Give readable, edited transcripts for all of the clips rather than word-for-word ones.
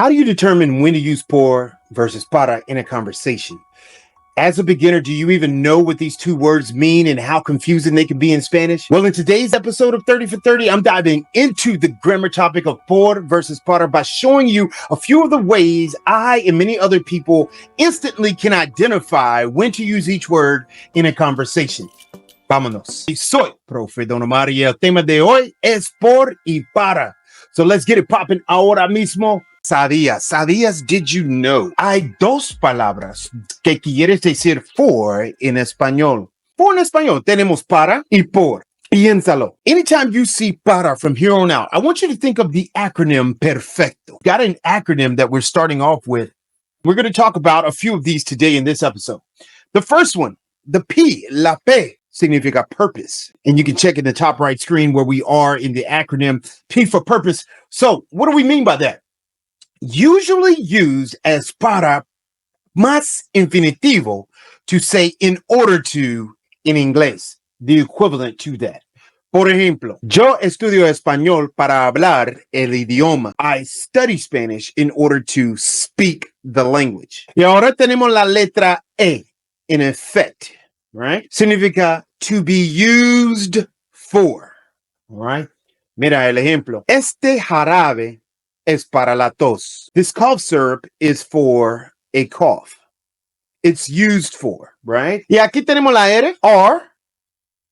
How do you determine when to use por versus para in a conversation? As a beginner, do you even know what these two words mean and how confusing they can be in Spanish? Well, in today's episode of 30 for 30, I'm diving into the grammar topic of por versus para by showing you a few of the ways I and many other people instantly can identify when to use each word in a conversation. Vámonos. Soy Profe Don Omar y el tema de hoy es por y para. So let's get it popping ahora mismo. ¿Sabías? Did you know? Hay dos palabras que quieres decir for en español. For en español tenemos para y por. Piénsalo. Anytime you see para from here on out, I want you to think of the acronym perfecto. Got an acronym that we're starting off with. We're going to talk about a few of these today in this episode. The first one, the P, la P, significa purpose. And you can check in the top right screen where we are in the acronym P for purpose. So what do we mean by that? Usually used as para más infinitivo to say in order to in inglés, the equivalent to that. Por ejemplo, yo estudio español para hablar el idioma. I study Spanish in order to speak the language. Y ahora tenemos la letra E, in effect, right? Significa to be used for, all right? Mira el ejemplo. Este jarabe es para la tos. This cough syrup is for a cough. It's used for, right? Y aquí tenemos la R.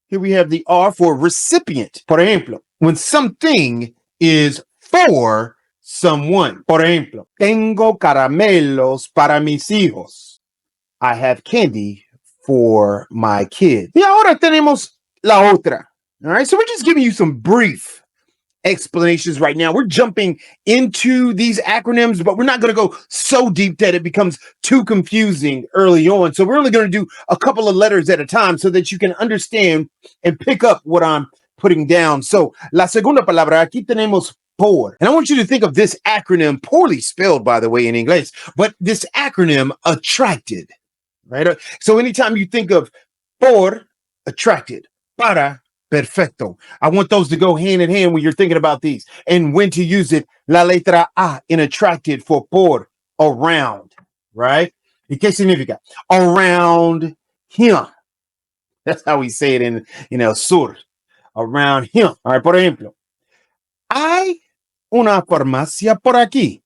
Here we have the R for recipient. Por ejemplo, when something is for someone. Por ejemplo, tengo caramelos para mis hijos. I have candy for my kids. Y ahora tenemos la otra. All right, so we're just giving you some brief explanations right now. We're jumping into these acronyms, but we're not going to go so deep that it becomes too confusing early on. So we're only going to do a couple of letters at a time so that you can understand and pick up what I'm putting down. So la segunda palabra, aquí tenemos por. And I want you to think of this acronym, poorly spelled, by the way, in English, but this acronym, attracted, right? So anytime you think of por, attracted, para, perfecto. I want those to go hand in hand when you're thinking about these. And when to use it, la letra A in attracted for por, around, right? ¿Y qué significa? Around him. That's how we say it in sur. Around him. All right, por ejemplo, hay una farmacia por aquí.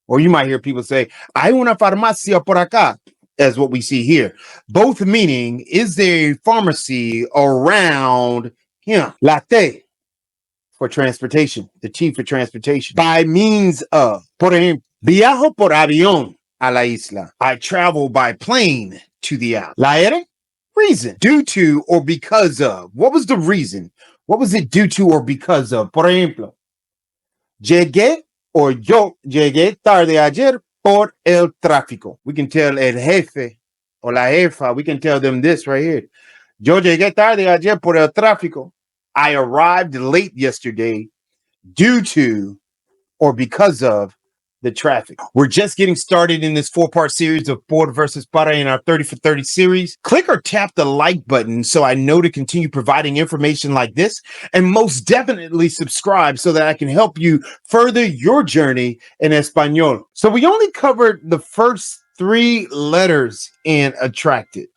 Or you might hear people say, hay una farmacia por acá, as what we see here. Both meaning, is there a pharmacy around him? La T for transportation, the T for transportation. By means of, por ejemplo, viajo por avión a la isla. I travel by plane to the island. La R, reason, due to or because of. What was the reason? What was it due to or because of? Por ejemplo, llegué or yo llegué tarde ayer por el tráfico. We can tell el jefe o la jefa, we can tell them this right here. Yo llegué tarde ayer por el tráfico. I arrived late yesterday due to or because of the traffic. We're just getting started in this 4-part series of por versus para in our 30 for 30 series. Click or tap the like button so I know to continue providing information like this, and most definitely subscribe so that I can help you further your journey in Espanol. So we only covered the first 3 letters in attracted.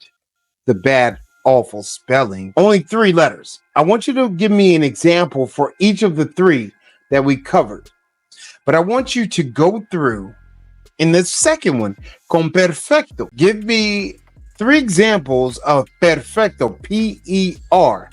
The bad, awful spelling. Only 3 letters. I want you to give me an example for each of the 3 that we covered. But I want you to go through in the second one, con perfecto. Give me 3 examples of perfecto, P-E-R.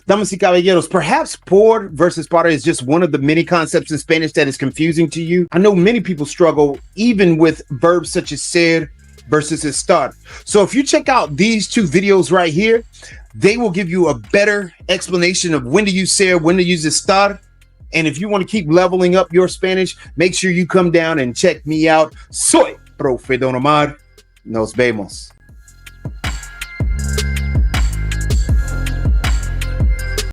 Damas y caballeros, perhaps por versus para is just one of the many concepts in Spanish that is confusing to you. I know many people struggle even with verbs such as ser versus estar. So if you check out these 2 videos right here, they will give you a better explanation of when to use ser, when to use estar. And if you want to keep leveling up your Spanish, make sure you come down and check me out. Soy Profe Don Omar. Nos vemos.